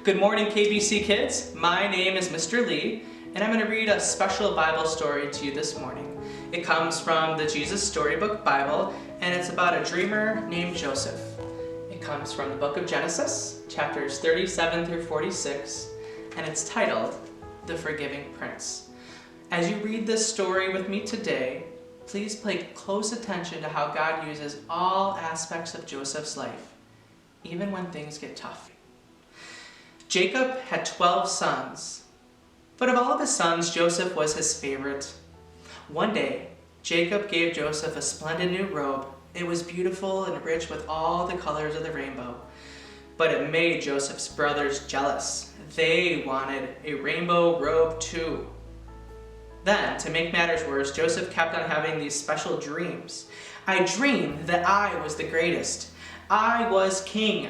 Good morning, KBC kids. My name is Mr. Lee, and I'm going to read a special Bible story to you this morning. It comes from the Jesus Storybook Bible, and it's about a dreamer named Joseph. It comes from the book of Genesis, chapters 37 through 46, and it's titled, The Forgiving Prince. As you read this story with me today, please pay close attention to how God uses all aspects of Joseph's life, even when things get tough. Jacob had 12 sons, but of all of his sons, Joseph was his favorite. One day, Jacob gave Joseph a splendid new robe. It was beautiful and rich with all the colors of the rainbow, but it made Joseph's brothers jealous. They wanted a rainbow robe too. Then, to make matters worse, Joseph kept on having these special dreams. I dreamed that I was the greatest. I was king,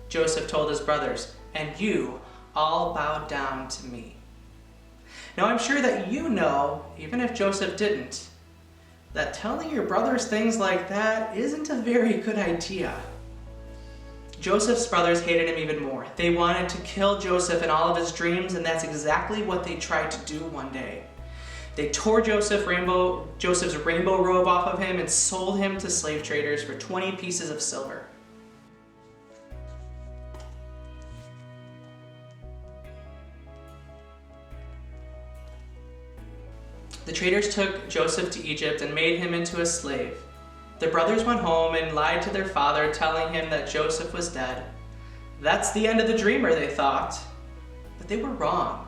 Joseph told his brothers, and you all bowed down to me. Now I'm sure that you know, even if Joseph didn't, that telling your brothers things like that isn't a very good idea. Joseph's brothers hated him even more. They wanted to kill Joseph in all of his dreams, and that's exactly what they tried to do one day. They tore Joseph's rainbow robe off of him and sold him to slave traders for 20 pieces of silver. The traders took Joseph to Egypt and made him into a slave. The brothers went home and lied to their father, telling him that Joseph was dead. That's the end of the dreamer, they thought. But they were wrong.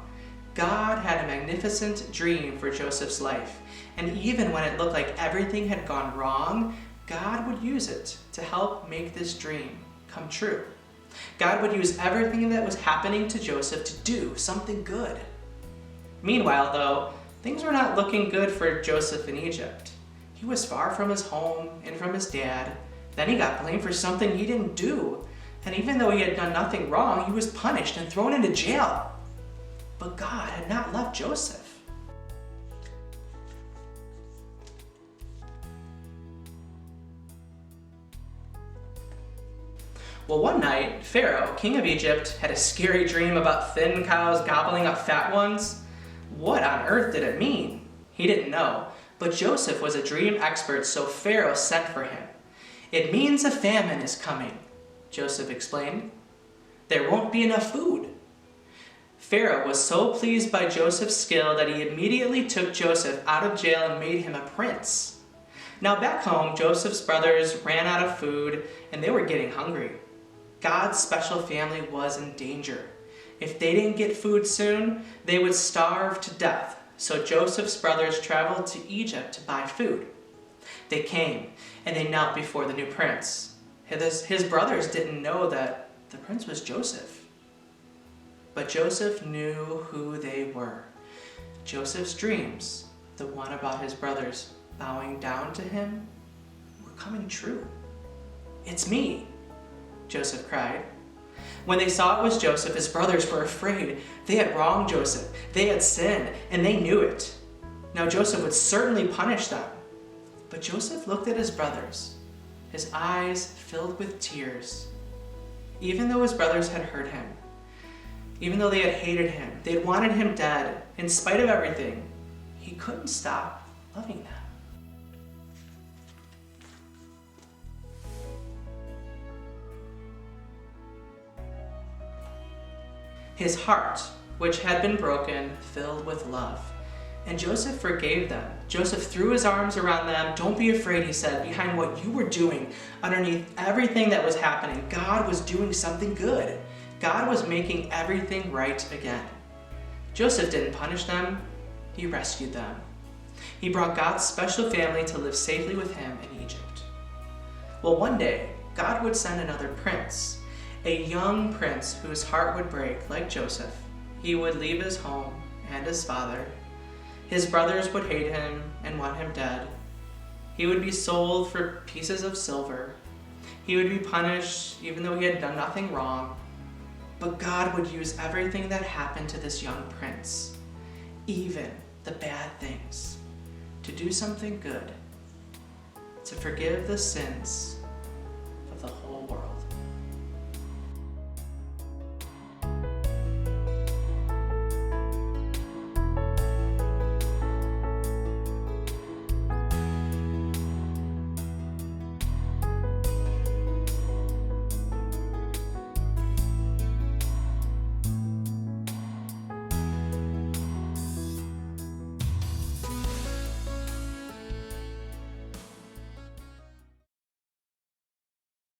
God had a magnificent dream for Joseph's life, and even when it looked like everything had gone wrong, God would use it to help make this dream come true. God would use everything that was happening to Joseph to do something good. Meanwhile, though, things were not looking good for Joseph in Egypt. He was far from his home and from his dad. Then he got blamed for something he didn't do. And even though he had done nothing wrong, he was punished and thrown into jail. But God had not left Joseph. Well, one night, Pharaoh, king of Egypt, had a scary dream about thin cows gobbling up fat ones. What on earth did it mean? He didn't know, but Joseph was a dream expert, so Pharaoh sent for him. It means a famine is coming, Joseph explained. There won't be enough food. Pharaoh was so pleased by Joseph's skill that he immediately took Joseph out of jail and made him a prince. Now back home, Joseph's brothers ran out of food and they were getting hungry. God's special family was in danger. If they didn't get food soon, they would starve to death. So Joseph's brothers traveled to Egypt to buy food. They came and they knelt before the new prince. His brothers didn't know that the prince was Joseph. But Joseph knew who they were. Joseph's dreams, the one about his brothers bowing down to him, were coming true. It's me, Joseph cried. When they saw it was Joseph, his brothers were afraid. They had wronged Joseph. They had sinned, and they knew it. Now Joseph would certainly punish them. But Joseph looked at his brothers, his eyes filled with tears. Even though his brothers had hurt him, even though they had hated him, they had wanted him dead, in spite of everything, he couldn't stop loving them. His heart, which had been broken, filled with love. And Joseph forgave them. Joseph threw his arms around them. Don't be afraid, he said, behind what you were doing, underneath everything that was happening, God was doing something good. God was making everything right again. Joseph didn't punish them, he rescued them. He brought God's special family to live safely with him in Egypt. Well, one day, God would send another prince, a young prince whose heart would break like Joseph. He would leave his home and his father. His brothers would hate him and want him dead. He would be sold for pieces of silver. He would be punished even though he had done nothing wrong. But God would use everything that happened to this young prince, even the bad things, to do something good, to forgive the sins of the whole world.